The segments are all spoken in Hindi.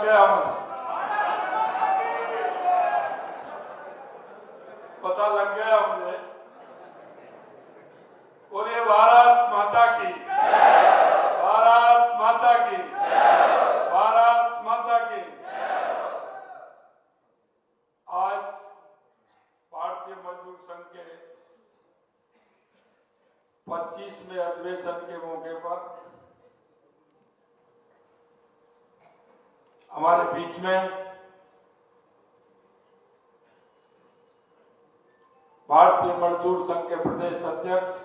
गया मुझे, पता लग गया मुझे। बोलिए भारत माता की, भारत माता की, भारत माता की। आज भारतीय मजदूर संघ के 25वें अधिवेशन के मौके पर हमारे बीच में भारतीय मजदूर संघ के प्रदेश अध्यक्ष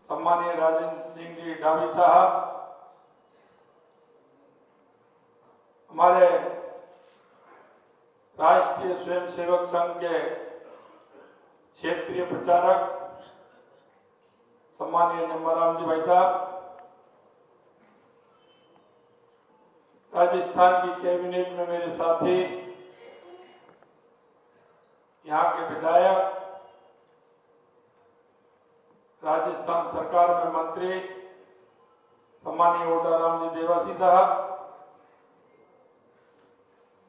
सम्मानीय राजेंद्र सिंह जी डावी साहब, हमारे राष्ट्रीय स्वयंसेवक संघ के क्षेत्रीय प्रचारक सम्मानीय निम्बाराम जी भाई साहब, राजस्थान की कैबिनेट में मेरे साथी, यहाँ के विधायक, राजस्थान सरकार में मंत्री सम्मानीय ओडाराम जी देवासी साहब,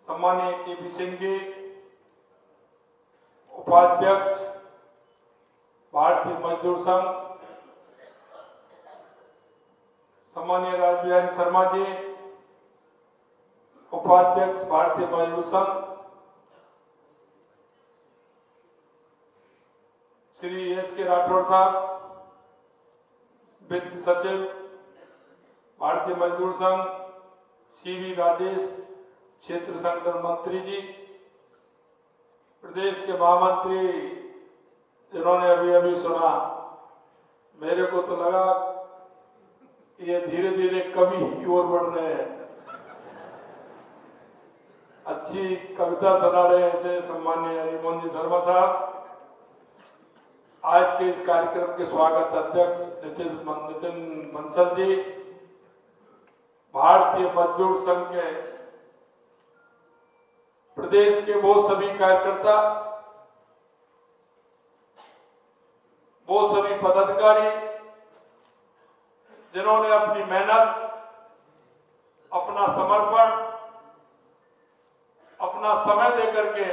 सम्मानीय केपी सिंह जी, उपाध्यक्ष भारतीय मजदूर संघ सम्मानीय राजबिहारी शर्मा जी, उपाध्यक्ष भारतीय मजदूर संघ श्री एस.के. राठौर साहब, वित्त सचिव भारतीय मजदूर संघ सी.वी. राजेश, क्षेत्र संगठन मंत्री जी, प्रदेश के महामंत्री जिन्होंने अभी अभी सुना, मेरे को तो लगा ये धीरे धीरे कवि की ओर बढ़ रहे हैं। अच्छी कविता सुना रहे हैं ऐसे सम्मानीय हरिमोहन जी शर्मा साहब। आज के इस कार्यक्रम के स्वागत अध्यक्ष नितिन बंसल जी, भारतीय मजदूर संघ के प्रदेश के वो सभी कार्यकर्ता, वो सभी पदाधिकारी जिन्होंने अपनी मेहनत, अपना समर्पण, अपना समय देकर के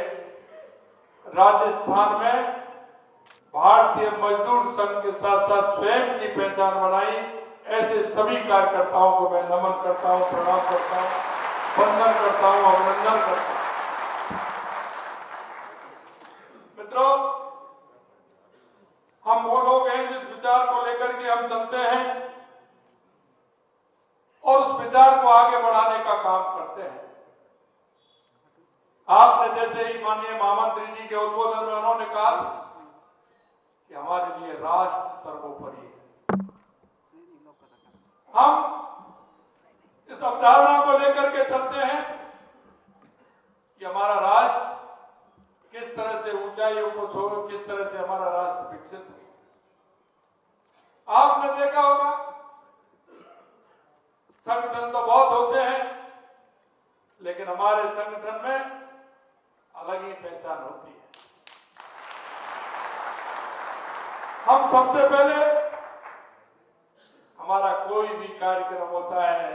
राजस्थान में भारतीय मजदूर संघ के साथ साथ स्वयं की पहचान बनाई, ऐसे सभी कार्यकर्ताओं को मैं नमन करता हूं, प्रणाम करता हूं, वंदन करता हूं, अभिनंदन करता हूं। मित्रों, हम वो लोग हैं जिस विचार को लेकर के हम चलते हैं और उस विचार को आगे बढ़ाने का काम करते हैं। आपने जैसे ही माननीय महामंत्री जी के उद्बोधन में उन्होंने कहा कि हमारे लिए राष्ट्र सर्वोपरि है। हम इस अवधारणा को लेकर के चलते हैं कि हमारा राष्ट्र किस तरह से ऊंचाइयों को छू, किस तरह से हमारा राष्ट्र विकसित हो। आपने देखा होगा संगठन तो बहुत होते हैं, लेकिन हमारे संगठन में अलग ही पहचान होती है। हम सबसे पहले हमारा कोई भी कार्यक्रम होता है,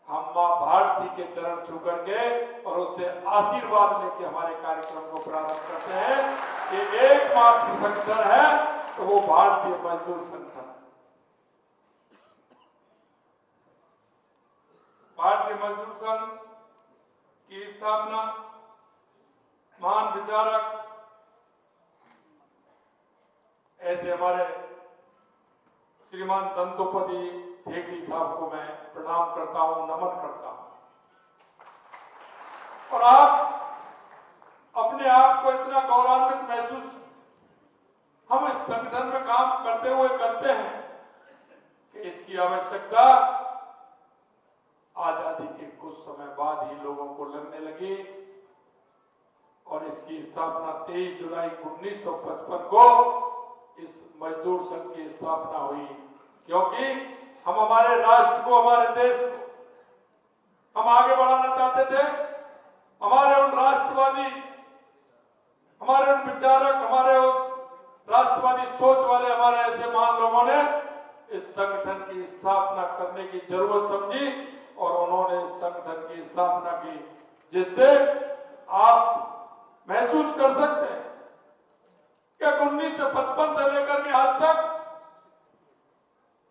हम मां भारती के चरण छू करके और उससे आशीर्वाद लेके हमारे कार्यक्रम को प्रारंभ करते हैं कि एकमात्र संगठन है तो वो भारतीय मजदूर संगठन है। भारतीय मजदूर संघ की स्थापना महान विचारक ऐसे हमारे श्रीमान दंतोपति ठेकड़ी साहब को मैं प्रणाम करता हूं, नमन करता हूं। और आप अपने आप को इतना गौरवान्वित महसूस हम इस संगठन में काम करते हुए करते हैं कि इसकी आवश्यकता आजादी के कुछ समय बाद ही लोगों को लगने लगी और इसकी स्थापना 23 जुलाई 1955 को इस मजदूर संघ की स्थापना हुई, क्योंकि हम हमारे राष्ट्र को, हमारे देश को हम आगे बढ़ाना चाहते थे। हमारे उन राष्ट्रवादी, हमारे उन विचारक, हमारे उस राष्ट्रवादी सोच वाले हमारे ऐसे महान लोगों ने इस संगठन की स्थापना करने की जरूरत समझी और उन्होंने संगठन की स्थापना की, जिससे आप महसूस कर सकते हैं कि 1955 से लेकर के आज तक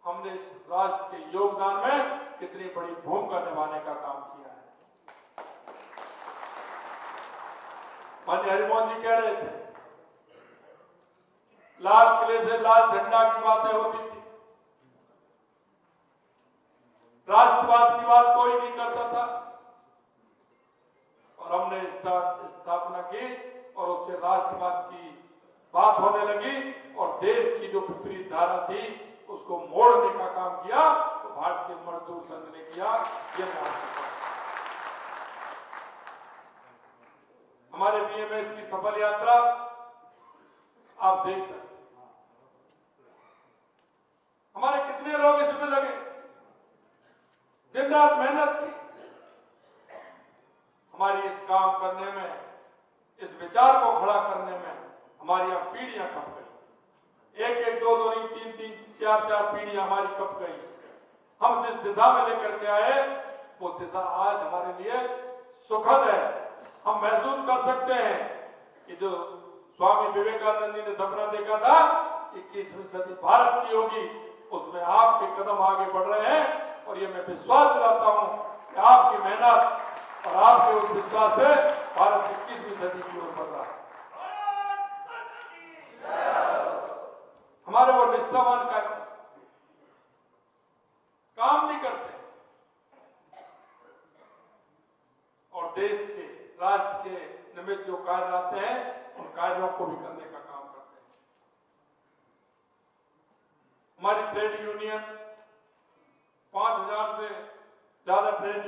हमने इस राष्ट्र के योगदान में कितनी बड़ी भूमिका निभाने का काम किया है। माननीय हरिमोहन जी कह रहे थे, लाल किले से लाल झंडा की बातें होती थी, राष्ट्रवाद की बात कोई नहीं करता था, और हमने स्थापना की और उससे राष्ट्रवाद की बात होने लगी और देश की जो विपरीत धारा थी उसको मोड़ने का काम किया तो भारतीय मजदूर संघ ने किया। ये हमारे बीएमएस की सफल यात्रा आप देख सकते हैं, हमारे कितने लोग इसमें लगे, दिन रात मेहनत की। हमारी इस काम करने में, इस विचार को खड़ा करने में हमारी अब पीढ़ियां खप गई, एक एक दो दो नहीं, तीन तीन चार चार पीढ़ियां हमारी खप गई। हम जिस दिशा में लेकर के आए वो दिशा आज हमारे लिए सुखद है। हम महसूस कर सकते हैं कि जो स्वामी विवेकानंद जी ने सपना देखा था 21वीं सदी भारत की होगी, उसमें आपके कदम आगे बढ़ रहे हैं और ये मैं विश्वास दिलाता हूं कि आपकी मेहनत और आपके उस विश्वास से भारत 21वीं सदी की ओर बढ़ रहा है। हमारे वो निष्ठावान काम नहीं करते और देश के, राष्ट्र के निमित्त जो कार्य आते हैं उन कार्यों को भी करने का काम करते हैं। हमारी ट्रेड यूनियन 5000 से ज्यादा ट्रेड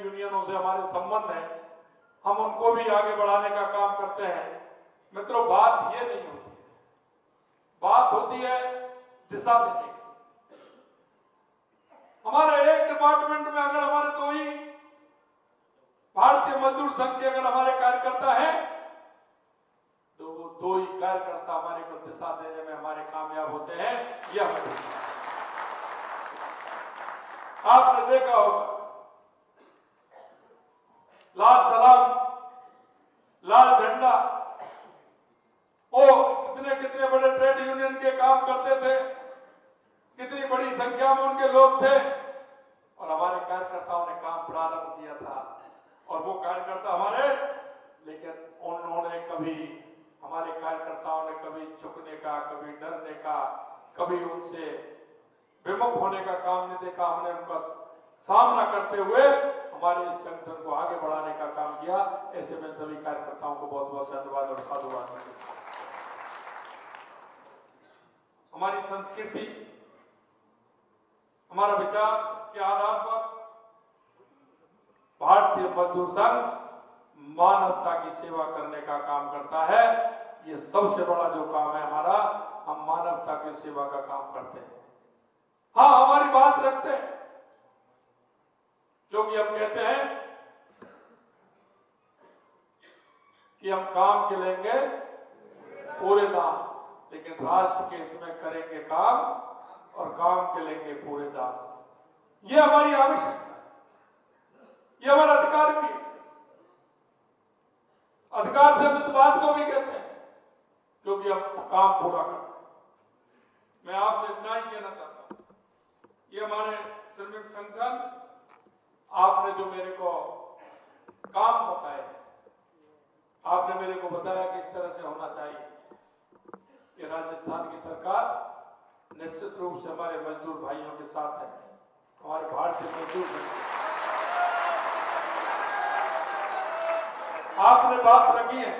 यूनियनों से हमारे संबंध है, हम उनको भी आगे बढ़ाने का काम करते हैं। मित्रों, बात ये नहीं होती, बात होती है दिशा देने की। हमारे एक डिपार्टमेंट में अगर हमारे दो ही भारतीय मजदूर संघ के अगर हमारे कार्यकर्ता हैं तो वो दो ही कार्यकर्ता हमारे को दिशा देने में हमारे कामयाब होते हैं। यह आपने देखा होगा, लाल सलाम, लाल झंडा, वो कितने बड़े ट्रेड यूनियन के काम करते थे, कितनी बड़ी संख्या में उनके लोग थे और हमारे कार्यकर्ताओं ने काम प्रारंभ किया था। और वो कार्यकर्ता हमारे, लेकिन उन्होंने कभी, हमारे कार्यकर्ताओं ने कभी झुकने का, कभी डरने का, कभी उनसे विमुख होने का काम नहीं देखा। हमने उनका सामना करते हुए हमारे इस संगठन को आगे बढ़ाने का काम किया। ऐसे में सभी कार्यकर्ताओं को बहुत बहुत धन्यवाद और साधुवाद देते हैं। हमारी संस्कृति, हमारा विचार के आधार पर भारतीय मजदूर संघ मानवता की सेवा करने का काम करता है। ये सबसे बड़ा जो काम है हमारा, हम मानवता की सेवा का काम करते हैं। हाँ, हमारी बात रखते हैं, क्योंकि हम कहते हैं कि हम काम के लेंगे पूरे दाम, लेकिन राष्ट्र के हित में करेंगे काम और काम के लेंगे पूरे दाम। ये हमारी आवश्यकता है, ये हमारा अधिकार भी है। अधिकार से हम इस बात को भी कहते हैं क्योंकि हम काम पूरा करते हैं। मैं आपसे इतना ही कहना चाहता हूं, ये हमारे श्रमिक संगठन, आपने जो मेरे को काम बताए, आपने मेरे को बताया किस तरह से होना चाहिए। ये राजस्थान की सरकार निश्चित रूप से हमारे मजदूर भाइयों के साथ है, हमारे भारतीय मजदूर। आपने बात रखी है,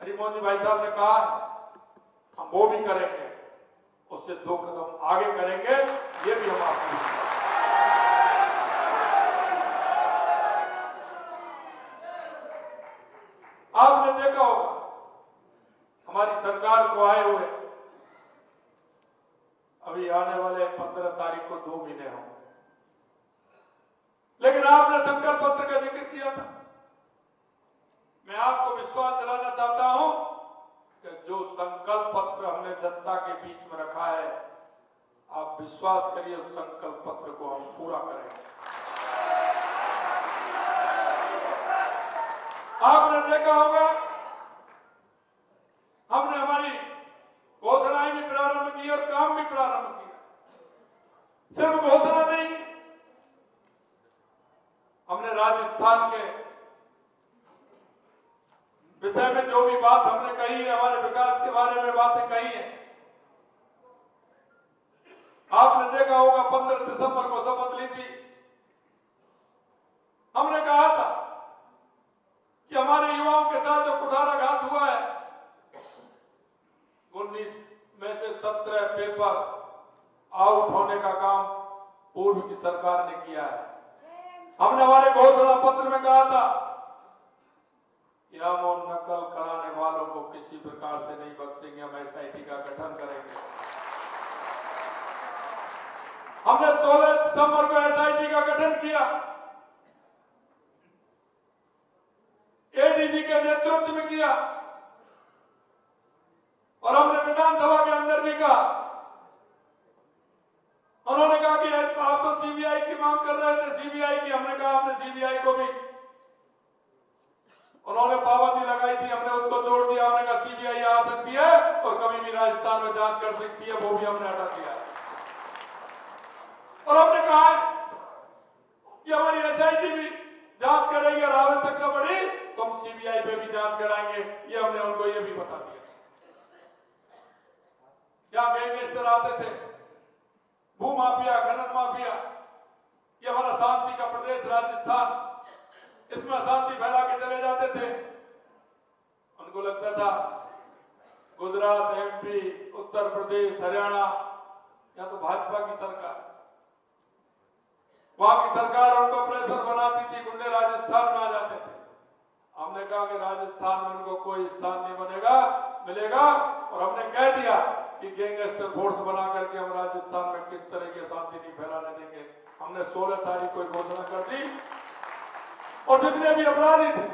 हरिमोहन जी भाई साहब ने कहा हम वो भी करेंगे, उससे 2 कदम आगे करेंगे, ये भी हम आपको। आपने देखा होगा हमारी सरकार को आए हुए अभी आने वाले 15 तारीख को 2 महीने होंगे, लेकिन आपने संकल्प पत्र का जिक्र किया था। मैं आपको विश्वास दिलाना चाहता हूं कि जो संकल्प पत्र हमने जनता के बीच में रखा है, आप विश्वास करिए उस संकल्प पत्र को हम पूरा करेंगे। आपने देखा होगा हमने हमारी घोषणाएं भी प्रारंभ की और काम भी प्रारंभ किया। सिर्फ घोषणा नहीं, हमने राजस्थान के विषय में जो भी बात हमने कही है, हमारे विकास के बारे में बातें कही है। आपने देखा होगा 15 दिसंबर को शपथ ली थी। हमने कहा था कि हमारे युवाओं के साथ जो कुठाराघात हुआ है, 19 में से 17 पेपर आउट होने का काम पूर्व की सरकार ने किया है। हमने हमारे घोषणा पत्र में कहा था कि हम उन नकल कराने वालों को किसी प्रकार से नहीं बख्शेंगे, हम एसआईटी का गठन करेंगे। हमने 16 दिसंबर को एसआईटी का गठन किया, एडीजी के नेतृत्व में किया, और हमने विधानसभा के अंदर भी कहा। उन्होंने कहा कि आप तो सीबीआई की मांग कर रहे थे, सीबीआई की। हमने कहा हमने सीबीआई को भी, उन्होंने पाबंदी लगाई थी, हमने उसको तोड़ दिया। हमने कहा सीबीआई आ सकती है और कभी भी राजस्थान में जांच कर सकती है, वो भी हमने हटा दिया। और हमने कहा कि हमारी एसआईटी भी जांच करेगी और आवश्यकता पड़ी तो हम सीबीआई पे भी जांच कराएंगे, ये हमने उनको ये भी बता दिया। क्या गैंगस्टर आते थे, भू माफिया, खनन माफिया, ये हमारा शांति का प्रदेश राजस्थान, इसमें अशांति फैला के चले जाते थे। उनको लगता था गुजरात, एमपी, उत्तर प्रदेश, हरियाणा, या तो भाजपा की सरकार, वहां की सरकार उनको प्रेशर बनाती थी, गुंडे राजस्थान में आ जाते थे। हमने कहा कि राजस्थान में उनको कोई स्थान नहीं मिलेगा, और हमने कह दिया कि गैंगस्टर फोर्स बना करके हम राजस्थान में किस तरह की अशांति नहीं फैलाने देंगे। हमने 16 तारीख को घोषणा कर दी, और जितने भी अपराधी थे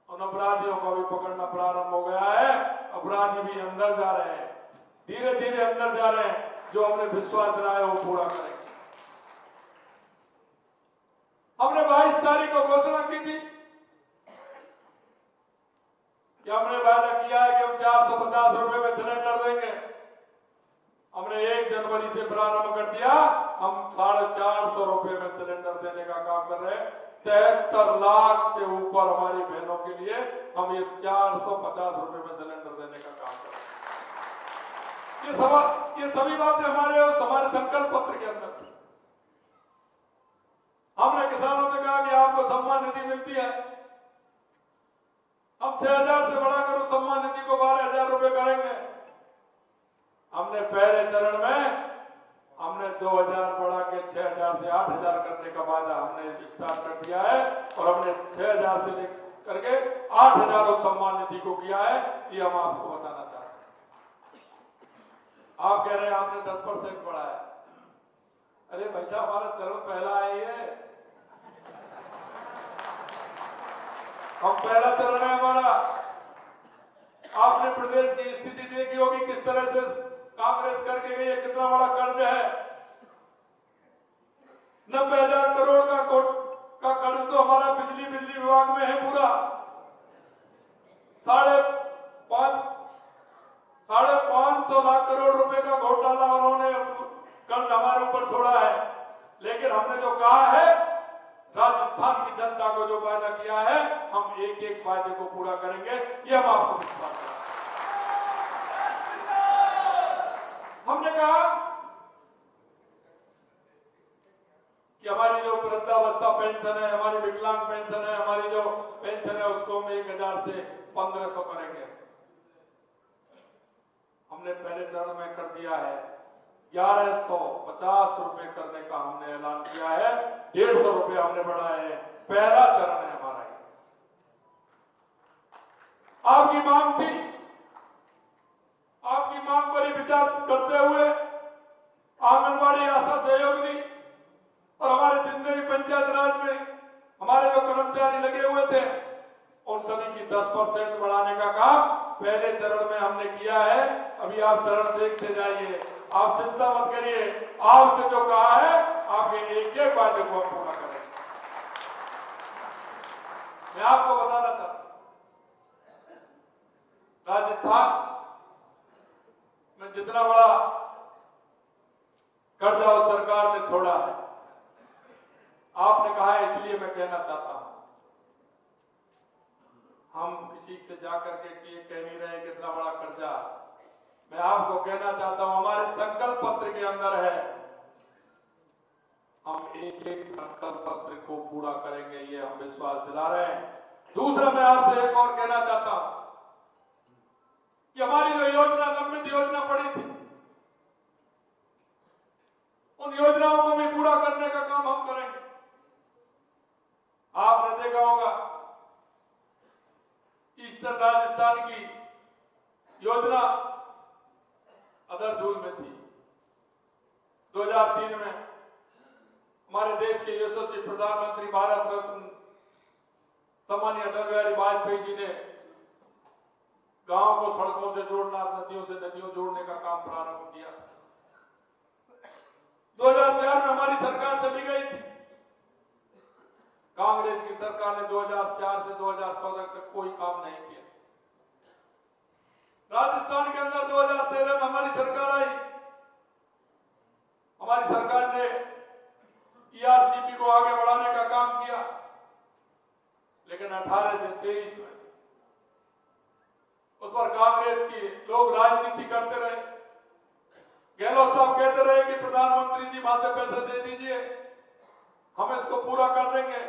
उन अपराधियों को भी पकड़ना प्रारंभ हो गया है। अपराधी भी अंदर जा रहे हैं, धीरे धीरे अंदर जा रहे हैं। जो हमने विश्वास दिलाया वो पूरा करेंगे। हमने 22 तारीख को घोषणा की थी कि हमने वादा किया है कि हम 450 रुपए में सिलेंडर देंगे। हमने 1 जनवरी से प्रारंभ कर दिया, हम 450 रुपए में सिलेंडर देने का काम कर रहे हैं। 73 लाख से ऊपर हमारी बहनों के लिए हम ये 450 रुपए में सिलेंडर देने का काम कर रहे हैं। ये सभी बातें हमारे संकल्प पत्र के अंदर थी। हमने किसानों से कहा कि आपको सम्मान निधि मिलती है, हम 6000 से बढ़ाकर उस सम्मान निधि को 12000 रुपए करेंगे। हमने पहले चरण में हमने 2000 बढ़ा के 6000 से 8000 करने का वादा हमने स्टार्ट कर दिया है, और हमने 6000 से लेकर के 8000 उस सम्मान निधि को किया है। ये हम आपको बताना चाहते हैं। आप कह रहे हैं आपने 10% बढ़ाया। अरे भाई साहब, हमारा चरण पहला है, हम पहला चरण है हमारा। आपने प्रदेश की स्थिति देखी होगी, किस तरह से कांग्रेस करके गई है, कितना बड़ा कर्ज है। 90,000 करोड़ का कर्ज तो हमारा बिजली विभाग में है पूरा। 550 लाख करोड़ रुपए का घोटाला उन्होंने कर्ज हमारे ऊपर छोड़ा है। लेकिन हमने जो कहा है, राजस्थान की जनता को जो वादा किया है, हम एक एक वादे को पूरा करेंगे, ये हम आपको विश्वास दें। हमने कहा कि हमारी जो वृद्धावस्था पेंशन है, हमारी विकलांग पेंशन है, हमारी जो पेंशन है, उसको हम 1000 से 1500 करेंगे। हमने पहले चरण में कर दिया है। 1150 रुपए करने का हमने ऐलान किया है। 150 रुपए हमने बढ़ाए हैं। पहला चरण है हमारा। आपकी मांग थी, आपकी मांग पर ही विचार करते हुए आंगनबाड़ी, आशा सहयोगी और हमारे जितने भी पंचायत राज में हमारे जो कर्मचारी लगे हुए थे, उन सभी की 10% बढ़ाने का काम पहले चरण में हमने किया है। अभी आप चरण देखते जाइए, आप चिंता मत करिए, आपसे जो कहा है आपके एक एक वादे को हम पूरा करेंगे। मैं आपको बताना चाहता हूं, राजस्थान में जितना बड़ा कर्जा उस सरकार ने छोड़ा है, आपने कहा है, इसलिए मैं कहना चाहता हूं, हम किसी से जाकर के कह नहीं रहे कितना बड़ा कर्जा। मैं आपको कहना चाहता हूं, हमारे संकल्प पत्र के अंदर है, हम एक एक संकल्प पत्र को पूरा करेंगे, ये हम विश्वास दिला रहे हैं। दूसरा, मैं आपसे एक और कहना चाहता हूं कि हमारी जो योजना, लंबित योजना पड़ी थी, उन योजनाओं को भी पूरा करने का काम हम करेंगे। आपने देखा होगा, ईस्टर्न राजस्थान की योजना अदरझूल में थी। 2003 में हमारे देश के यशस्वी प्रधानमंत्री, भारत रत्न सम्मानीय अटल बिहारी वाजपेयी जी ने गांव को सड़कों से जोड़ना, नदियों से नदियों जोड़ने का काम प्रारंभ किया। 2004 में हमारी सरकार चली गई थी। कांग्रेस की सरकार ने 2004 से 2014 तक कोई काम नहीं किया। राजस्थान के अंदर 2013 में हमारी सरकार आई। हमारी सरकार ने ईआरसीपी को आगे बढ़ाने का काम किया, लेकिन 18 से 23 में उस पर कांग्रेस की लोग राजनीति करते रहे। गहलोत साहब कहते रहे कि प्रधानमंत्री जी वहां से पैसे दे दीजिए, हम इसको पूरा कर देंगे।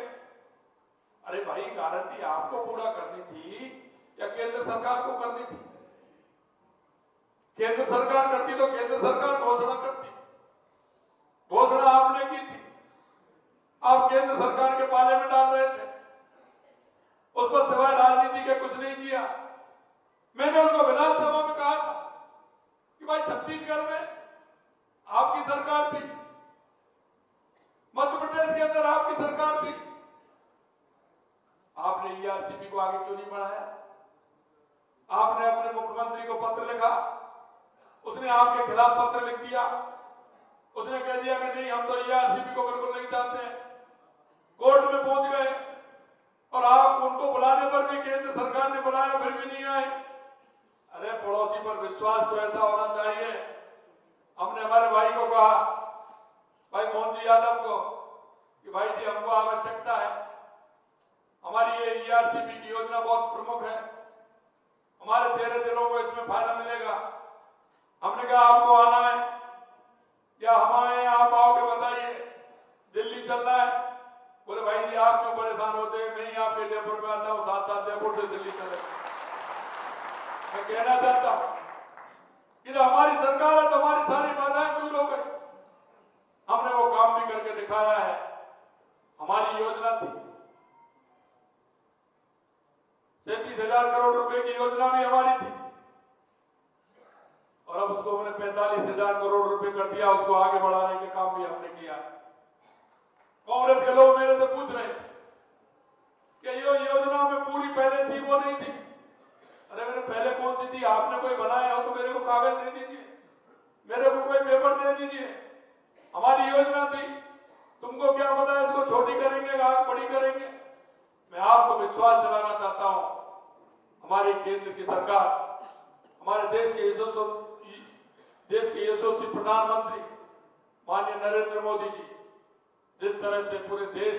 अरे भाई, गारंटी आपको पूरा करनी थी या केंद्र सरकार को करनी थी? केंद्र सरकार करती तो केंद्र सरकार घोषणा करती, घोषणा आपने की थी। आप केंद्र सरकार के पाले में डाल रहे थे, उस पर सिवाय राजनीति के कुछ नहीं किया। मैंने उनको विधानसभा में कहा था कि भाई, छत्तीसगढ़ में आपकी सरकार थी, मध्य प्रदेश के अंदर आपकी सरकार थी, आपने ईआरसीपी को आगे क्यों नहीं बढ़ाया? आपने अपने मुख्यमंत्री को पत्र लिखा, उसने आपके खिलाफ पत्र लिख दिया, उसने कह दिया कि नहीं, हम तो ईआरसीपी को बिल्कुल नहीं चाहते हैं। कोर्ट में पहुंच गए और आप उनको बुलाने पर भी, केंद्र सरकार ने बुलाया फिर भी नहीं आए। अरे, पड़ोसी पर विश्वास तो ऐसा होना चाहिए। हमने हमारे भाई को कहा, भाई मोहन जी यादव को, कि भाई जी, हमको आवश्यकता है, हमारी ये ईआरसीपी की योजना बहुत प्रमुख है, हमारे 13 जिलों को इसमें फायदा मिलेगा। हमने कहा आपको आना है या हम आए, आप आओगे बताइए, दिल्ली चलना है? बोले भाई जी, आप क्यों परेशान होते हैं, नहीं आपके जयपुर में आता हूं, साथ साथ जयपुर से दिल्ली चले। मैं कहना चाहता हूं कि जब हमारी सरकार है तो हमारी सारी बाधाएं दूर हो गई। हमने वो काम भी करके दिखाया है। हमारी योजना थी 37,000 करोड़ रुपए की योजना भी हमारी थी, और अब उसको हमने 45,000 करोड़ रुपए कर दिया। उसको आगे बढ़ाने के काम भी हमने किया। कांग्रेस के लोग मेरे से पूछ रहे कि ये योजना में पूरी पहले थी, वो नहीं थी। अरे मेरे, पहले कौन सी थी? आपने कोई बनाया हो तो मेरे को कागज दे दीजिए, मेरे को कोई पेपर दे दीजिए। हमारी योजना थी, तुमको क्या पता है इसको छोटी करेंगे आगे बड़ी करेंगे? मैं आपको विश्वास दिलाना चाहता हूं, हमारी केंद्र की सरकार, हमारे देश के यशस्वी प्रधानमंत्री माननीय नरेंद्र मोदी जी जिस तरह से पूरे देश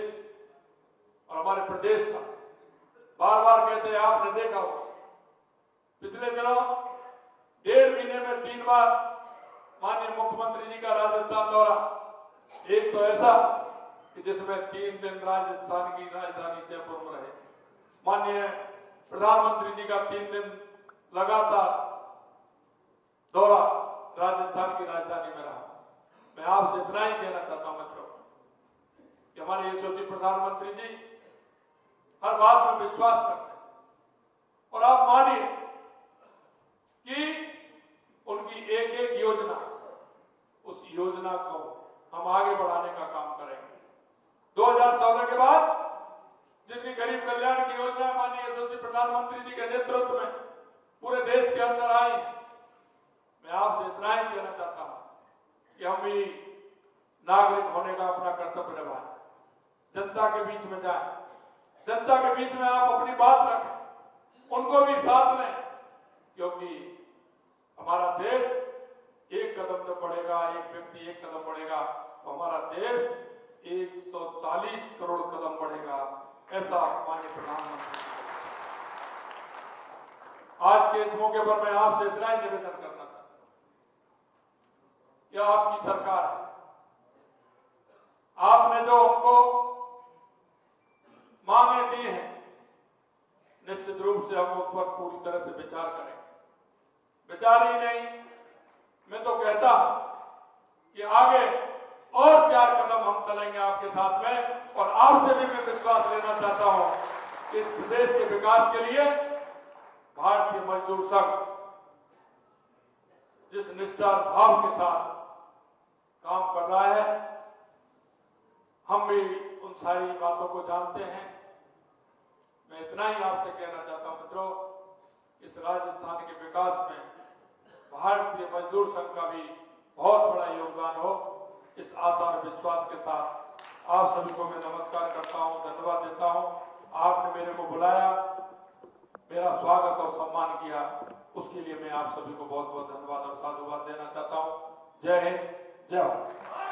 और हमारे प्रदेश का बार बार कहते हैं, आपने देखा हो पिछले दिनों 1.5 महीने में 3 बार माननीय मुख्यमंत्री जी का राजस्थान दौरा। एक तो ऐसा कि जिसमें 3 दिन राजस्थान की राजधानी जयपुर में रहे। माननीय प्रधानमंत्री जी का 3 दिन लगातार दौरा राजस्थान की राजधानी में रहा। मैं आपसे इतना ही कहना चाहता हूं मित्रों कि हमारे यशस्वी प्रधानमंत्री जी हर बात में विश्वास करते हैं, और आप मानिए कि उनकी एक एक योजना, उस योजना को हम आगे बढ़ाने का काम करेंगे। 2014 के बाद जितनी गरीब कल्याण की योजना माननीय यशस्वी प्रधानमंत्री जी के नेतृत्व में पूरे देश के अंदर आई, मैं आपसे इतना ही कहना चाहता हूं कि हम भी नागरिक होने का अपना कर्तव्य निभाएं, जनता के बीच में जाएं, जनता के बीच में आप अपनी बात रखें, उनको भी साथ लें, क्योंकि हमारा देश एक कदम जब बढ़ेगा, एक व्यक्ति एक कदम बढ़ेगा तो हमारा देश 140 करोड़ कदम बढ़ेगा, ऐसा माननीय प्रधानमंत्री। आज के इस मौके पर मैं आपसे इतना ही निवेदन करना चाहता हूं कि आपकी सरकार है, आपने जो हमको मांगे दी हैं, निश्चित रूप से हम उस पर पूरी तरह से विचार करेंगे। विचार ही नहीं, मैं तो कहता हूं कि आगे और 4 कदम हम चलेंगे आपके साथ में, और आपसे भी मैं विश्वास लेना चाहता हूं कि इस प्रदेश के विकास के लिए भारतीय मजदूर संघ जिस निष्ठा और भाव के साथ काम कर रहा है, हम भी उन सारी बातों को जानते हैं। मैं इतना ही आपसे कहना चाहता हूं मित्रों, इस राजस्थान के विकास में भारतीय मजदूर संघ का भी बहुत बड़ा योगदान हो, इस आशा और विश्वास के साथ आप सभी को मैं नमस्कार करता हूं, धन्यवाद देता हूं। आपने मेरे को बुलाया, मेरा स्वागत और सम्मान किया, उसके लिए मैं आप सभी को बहुत बहुत धन्यवाद और साधुवाद देना चाहता हूं। जय हिंद, जय भारत।